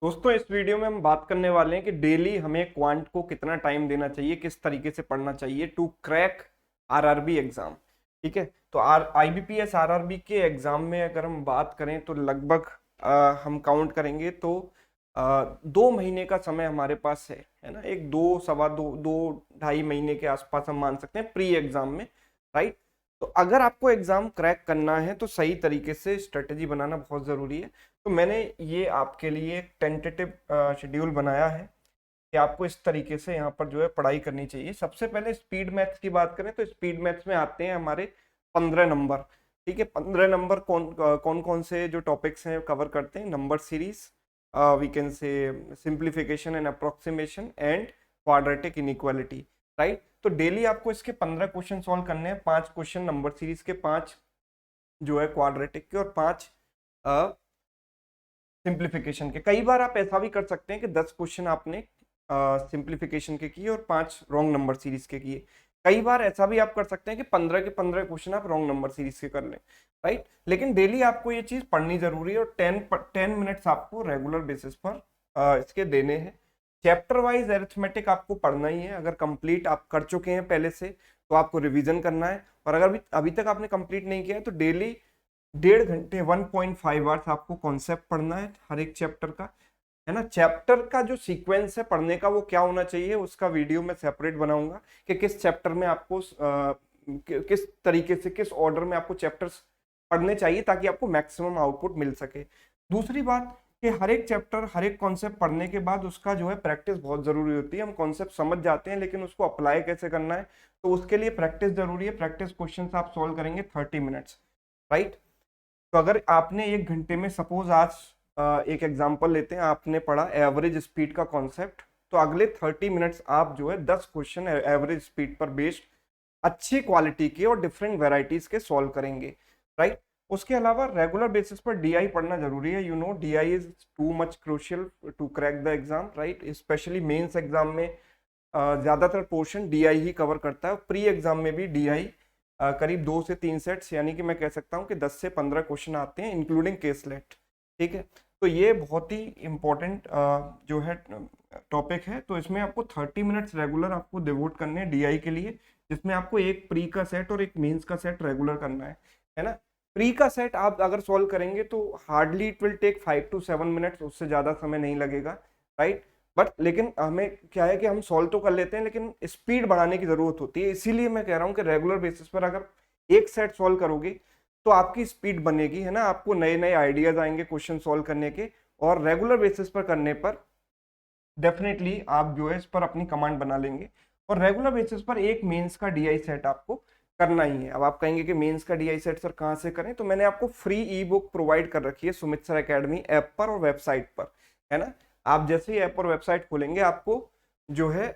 दोस्तों इस वीडियो में हम बात करने वाले हैं कि डेली हमें क्वांट को कितना टाइम देना चाहिए, किस तरीके से पढ़ना चाहिए टू क्रैक आरआरबी एग्जाम। ठीक है, तो आईबीपीएस आरआरबी के एग्जाम में अगर हम बात करें तो लगभग हम काउंट करेंगे तो 2 महीने का समय हमारे पास है ना। एक दो सवा दो दो ढाई महीने के आसपास हम मान सकते हैं प्री एग्जाम में, राइट। तो अगर आपको एग्जाम क्रैक करना है तो सही तरीके से स्ट्रेटेजी बनाना बहुत जरूरी है। तो मैंने ये आपके लिए एक टेंटेटिव शेड्यूल बनाया है कि आपको इस तरीके से यहाँ पर जो है पढ़ाई करनी चाहिए। सबसे पहले स्पीड मैथ्स की बात करें तो स्पीड मैथ्स में आते हैं हमारे 15 नंबर। ठीक है, 15 नंबर कौन कौन से जो टॉपिक्स हैं कवर करते हैं। Number series, we can say simplification and approximation and quadratic inequality, right. तो डेली आपको इसके 15 क्वेश्चन सॉल्व करने हैं। 5 क्वेश्चन नंबर सीरीज के, 5 जो है क्वाड्रेटिक के, और 5 सिंप्लीफिकेशन के। कई बार आप ऐसा भी कर सकते हैं कि 10 क्वेश्चन आपने सिंप्लीफिकेशन के किए और 5 रॉन्ग नंबर सीरीज के किए। कई बार ऐसा भी आप कर सकते हैं कि 15 के 15 क्वेश्चन आप रॉन्ग नंबर सीरीज के कर लें, राइट। लेकिन डेली आपको ये चीज पढ़नी जरूरी है और 10 मिनट्स आपको रेगुलर बेसिस पर इसके देने हैं। चैप्टर वाइज अरिथमेटिक आपको पढ़ना ही है। अगर कंप्लीट आप कर चुके हैं पहले से तो आपको रिवीजन करना है, और अगर अभी तक आपने कंप्लीट नहीं किया है तो डेली 1.5 घंटे 1.5 आवर्स आपको कॉन्सेप्ट पढ़ना है हर एक चैप्टर का, है ना। चैप्टर का जो सीक्वेंस है पढ़ने का वो क्या होना चाहिए उसका वीडियो मैं सेपरेट बनाऊंगा कि किस चैप्टर में आपको किस तरीके से किस ऑर्डर में आपको चैप्टर्स पढ़ने चाहिए ताकि आपको मैक्सिमम आउटपुट मिल सके। दूसरी बात कि हर एक चैप्टर हर एक कॉन्सेप्ट पढ़ने के बाद उसका जो है प्रैक्टिस बहुत जरूरी होती है। हम कॉन्सेप्ट समझ जाते हैं लेकिन उसको अप्लाई कैसे करना है तो उसके लिए प्रैक्टिस जरूरी है। प्रैक्टिस क्वेश्चन आप सॉल्व करेंगे 30 मिनट्स, राइट। तो अगर आपने 1 घंटे में सपोज आज एक एग्जांपल लेते हैं, आपने पढ़ा एवरेज स्पीड का कॉन्सेप्ट, तो अगले 30 मिनट्स आप जो है 10 क्वेश्चन एवरेज स्पीड पर बेस्ड अच्छी क्वालिटी के और डिफरेंट वेराइटीज के सॉल्व करेंगे, राइट। उसके अलावा रेगुलर बेसिस पर डीआई पढ़ना जरूरी है। You know DI is too much crucial to crack the exam, right. Specially mains exam में ज्यादातर पोर्शन डीआई ही कवर करता है। प्री एग्जाम में भी डीआई करीब 2 से 3 सेट्स यानी कि मैं कह सकता हूँ कि 10 से 15 क्वेश्चन आते हैं इंक्लूडिंग केसलेट। ठीक है, तो ये बहुत ही इंपॉर्टेंट जो है टॉपिक है। तो इसमें आपको 30 मिनट्स रेगुलर आपको डिवोट करने हैं डीआई के लिए, जिसमें आपको एक प्री का सेट और एक मेंस का सेट रेगुलर करना है ना। प्री का सेट आप अगर सॉल्व करेंगे तो hardly it will take 5 to 7 minutes, उससे ज्यादा समय नहीं लगेगा, राइट। बट लेकिन हमें क्या है कि हम सॉल्व तो कर लेते हैं लेकिन स्पीड बढ़ाने की जरूरत होती है। इसीलिए मैं कह रहा हूँ कि रेगुलर बेसिस पर अगर एक सेट सॉल्व करोगे तो आपकी स्पीड बनेगी, है ना। आपको नए नए आइडियाज आएंगे क्वेश्चन सॉल्व करने के, और रेगुलर बेसिस पर करने पर डेफिनेटली आप जो है इस पर अपनी कमांड बना लेंगे। और रेगुलर बेसिस पर एक मेंस का डीआई सेट आपको करना ही है। अब आप कहेंगे कि मेंस का डीआई सेट सर कहाँ से करें, तो मैंने आपको फ्री ई बुक प्रोवाइड कर रखी है सुमित सर एकेडमी ऐप पर और वेबसाइट पर, है ना। आप जैसे ही ऐप और वेबसाइट खोलेंगे आपको जो है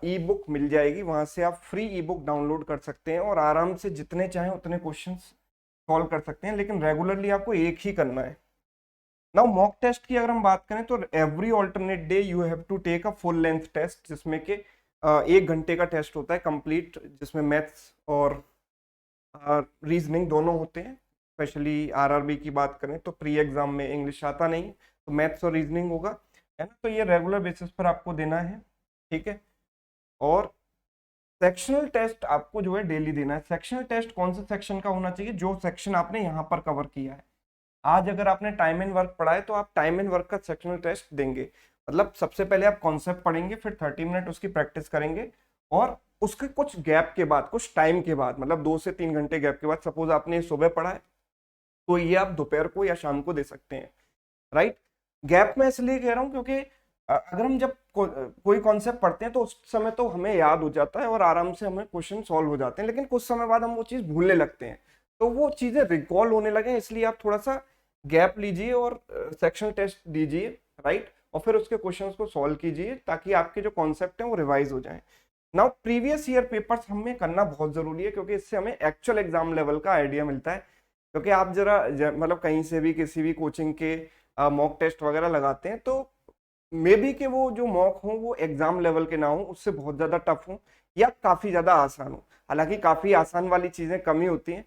ई बुक मिल जाएगी, वहां से आप फ्री ई बुक डाउनलोड कर सकते हैं और आराम से जितने चाहें उतने क्वेश्चन सॉल्व कर सकते हैं। लेकिन रेगुलरली आपको एक ही करना है। नाउ मॉक टेस्ट की अगर हम बात करें तो every alternate day you have to take a full length test, जिसमें कि 1 घंटे का टेस्ट होता है कंप्लीट, जिसमें मैथ्स और रीजनिंग दोनों होते हैं। स्पेशली आरआरबी की बात करें तो प्री एग्जाम में इंग्लिश आता नहीं तो मैथ्स और रीजनिंग होगा, है ना। तो ये रेगुलर बेसिस पर आपको देना है, ठीक है। और सेक्शनल टेस्ट आपको जो है डेली देना है। सेक्शनल टेस्ट कौन से सेक्शन का होना चाहिए, जो सेक्शन आपने यहाँ पर कवर किया है। आज अगर आपने टाइम एंड वर्क पढ़ा है तो आप टाइम एंड वर्क का सेक्शनल टेस्ट देंगे। मतलब सबसे पहले आप कॉन्सेप्ट पढ़ेंगे, फिर 30 मिनट उसकी प्रैक्टिस करेंगे, और उसके कुछ गैप के बाद, कुछ टाइम के बाद, मतलब 2 से 3 घंटे गैप के बाद, सपोज आपने सुबह पढ़ा है तो ये आप दोपहर को या शाम को दे सकते हैं, राइट। गैप में इसलिए कह रहा हूं क्योंकि अगर हम जब कोई कॉन्सेप्ट पढ़ते हैं तो उस समय तो हमें याद हो जाता है और आराम से हमें क्वेश्चन सॉल्व हो जाते हैं, लेकिन कुछ समय बाद हम वो चीज भूलने लगते हैं, तो वो चीजें रिकॉल होने लगे। इसलिए आप थोड़ा सा गैप लीजिए और सेक्शन टेस्ट दीजिए, राइट, और फिर उसके क्वेश्चंस को सॉल्व कीजिए ताकि आपके जो कॉन्सेप्ट हैं वो रिवाइज हो जाएं। नाउ प्रीवियस ईयर पेपर्स हमें करना बहुत जरूरी है क्योंकि इससे हमें एक्चुअल एग्जाम लेवल का आइडिया मिलता है। क्योंकि आप जरा मतलब कहीं से भी किसी भी कोचिंग के मॉक टेस्ट वगैरह लगाते हैं तो मे बी कि वो जो मॉक हो वो एग्जाम लेवल के ना हो, उससे बहुत ज्यादा टफ हो या काफी ज्यादा आसान हो। हालांकि काफी आसान वाली चीजें कम ही होती हैं,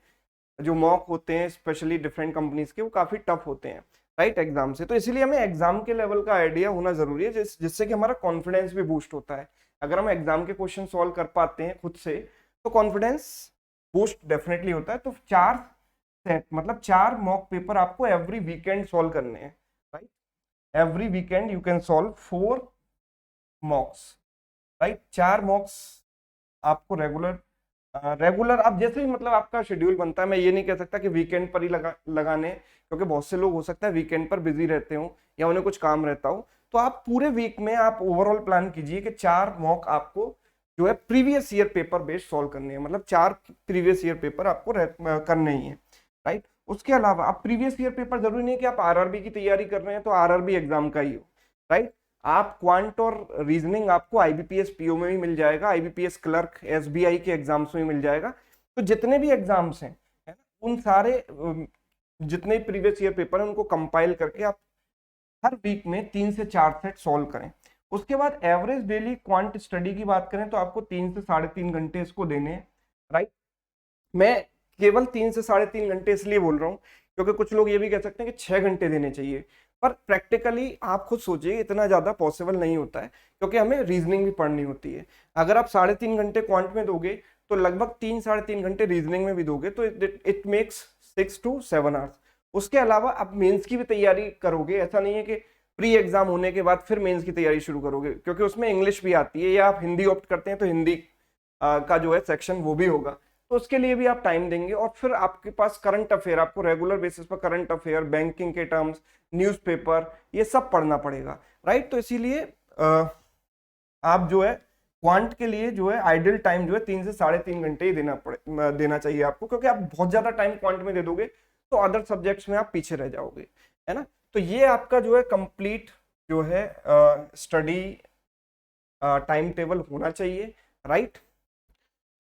जो मॉक होते हैं स्पेशली डिफरेंट कंपनीज के वो काफी टफ होते हैं। राइट, एग्जाम से। तो इसीलिए हमें एग्जाम के लेवल का आइडिया होना जरूरी है, जिससे कि हमारा कॉन्फिडेंस भी बूस्ट होता है। अगर हम एग्जाम के क्वेश्चन सॉल्व कर पाते हैं खुद से तो कॉन्फिडेंस बूस्ट डेफिनेटली होता है। तो 4 सेट मतलब 4 मॉक पेपर आपको एवरी वीकेंड सॉल्व करने हैं, right. Every weekend you can solve 4 मॉक्स, right. 4 मॉक्स आपको रेगुलर आप जैसे ही मतलब आपका शेड्यूल बनता है, मैं ये नहीं कह सकता कि वीकेंड पर ही लगाने, क्योंकि बहुत से लोग हो सकता है वीकेंड पर बिजी रहते हो या उन्हें कुछ काम रहता हो। तो आप पूरे वीक में आप ओवरऑल प्लान कीजिए कि 4 मॉक आपको जो है previous year paper based solve करने हैं, मतलब 4 प्रीवियस ईयर पेपर आपको करने ही है, राइट। उसके अलावा आप प्रीवियस ईयर पेपर जरूरी नहीं कि आप आरआरबी की तैयारी कर रहे हैं तो आरआरबी एग्जाम का ही हो, राइट। आप क्वांट और रीजनिंग आपको आईबीपीएस पीओ में भी मिल जाएगा, आईबीपीएस क्लर्क एसबीआई के एग्जाम्स में मिल जाएगा। तो जितने भी एग्जाम्स हैं, है ना, उन सारे जितने प्रीवियस ईयर पेपर हैं उनको कंपाइल करके आप हर वीक में 3 से 4 सेट सॉल्व करें। उसके बाद एवरेज डेली क्वांट स्टडी की बात करें तो आपको 3 से 3.5 घंटे इसको देने हैं, राइट। मैं केवल 3 से 3.5 घंटे इसलिए बोल रहा हूँ क्योंकि कुछ लोग ये भी कह सकते हैं कि 6 घंटे देने चाहिए, पर प्रैक्टिकली आप खुद सोचिए इतना ज्यादा पॉसिबल नहीं होता है, क्योंकि हमें रीजनिंग भी पढ़नी होती है। अगर आप 3.5 घंटे क्वांट में दोगे तो लगभग 3-3.5 घंटे रीजनिंग में भी दोगे, तो इट मेक्स 6 to 7 आवर्स। उसके अलावा आप मेंस की भी तैयारी करोगे, ऐसा नहीं है कि प्री एग्जाम होने के बाद फिर मेंस की तैयारी शुरू करोगे, क्योंकि उसमें इंग्लिश भी आती है, या आप हिंदी ऑप्ट करते हैं तो हिंदी का जो है सेक्शन वो भी होगा, तो उसके लिए भी आप टाइम देंगे। और फिर आपके पास करंट अफेयर, आपको रेगुलर बेसिस पर करंट अफेयर, बैंकिंग के टर्म्स, न्यूज़पेपर, ये सब पढ़ना पड़ेगा, राइट। तो इसीलिए आप जो है क्वांट के लिए जो है आइडियल टाइम जो है 3 से 3.5 घंटे ही देना चाहिए आपको, क्योंकि आप बहुत ज्यादा टाइम क्वांट में दे दोगे तो अदर सब्जेक्ट्स में आप पीछे रह जाओगे, है ना। तो ये आपका जो है कंप्लीट जो है स्टडी टाइम टेबल होना चाहिए, राइट।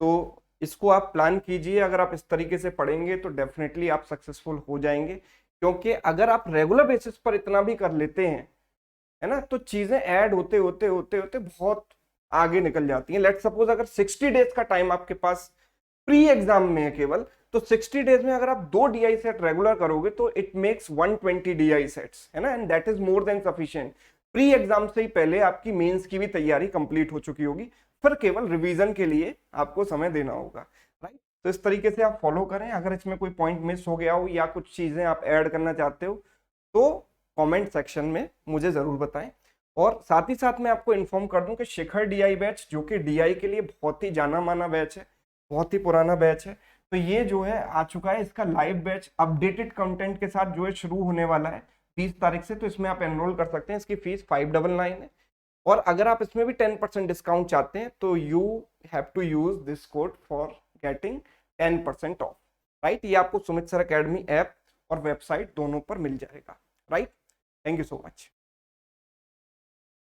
तो इसको आप प्लान कीजिए, अगर आप इस तरीके से पढ़ेंगे तो डेफिनेटली आप सक्सेसफुल हो जाएंगे, क्योंकि अगर आप रेगुलर बेसिस पर इतना भी कर लेते हैं, है ना, तो चीजें ऐड होते होते होते होते बहुत आगे निकल जाती हैं। लेट सपोज अगर 60 डेज का टाइम आपके पास प्री एग्जाम में है केवल, तो 60 डेज में अगर आप 2 डीआई सेट रेगुलर करोगे तो इट मेक्स 120 डीआई सेट्स, है ना, and that is more than sufficient. Pre exam से ही पहले आपकी मेंस की भी तैयारी कंप्लीट हो चुकी होगी, फिर केवल रिवीजन के लिए आपको समय देना होगा, राइट। तो इस तरीके से आप फॉलो करें। अगर इसमें कोई पॉइंट मिस हो गया हो या कुछ चीजें आप ऐड करना चाहते हो तो कमेंट सेक्शन में मुझे जरूर बताएं। और साथ ही साथ मैं आपको इन्फॉर्म कर दूं कि शिखर डीआई बैच, जो कि डीआई के लिए बहुत ही जाना माना बैच है, बहुत ही पुराना बैच है, तो ये जो है आ चुका है। इसका लाइव बैच अपडेटेड कंटेंट के साथ जो है शुरू होने वाला है 30 तारीख से, तो इसमें आप एनरोल कर सकते हैं। इसकी फीस 599 है, और अगर आप इसमें भी 10% डिस्काउंट चाहते हैं तो you have to use this code for getting 10% off, right. ये आपको सुमित सर अकेडमी ऐप और वेबसाइट दोनों पर मिल जाएगा, right. Thank you so much.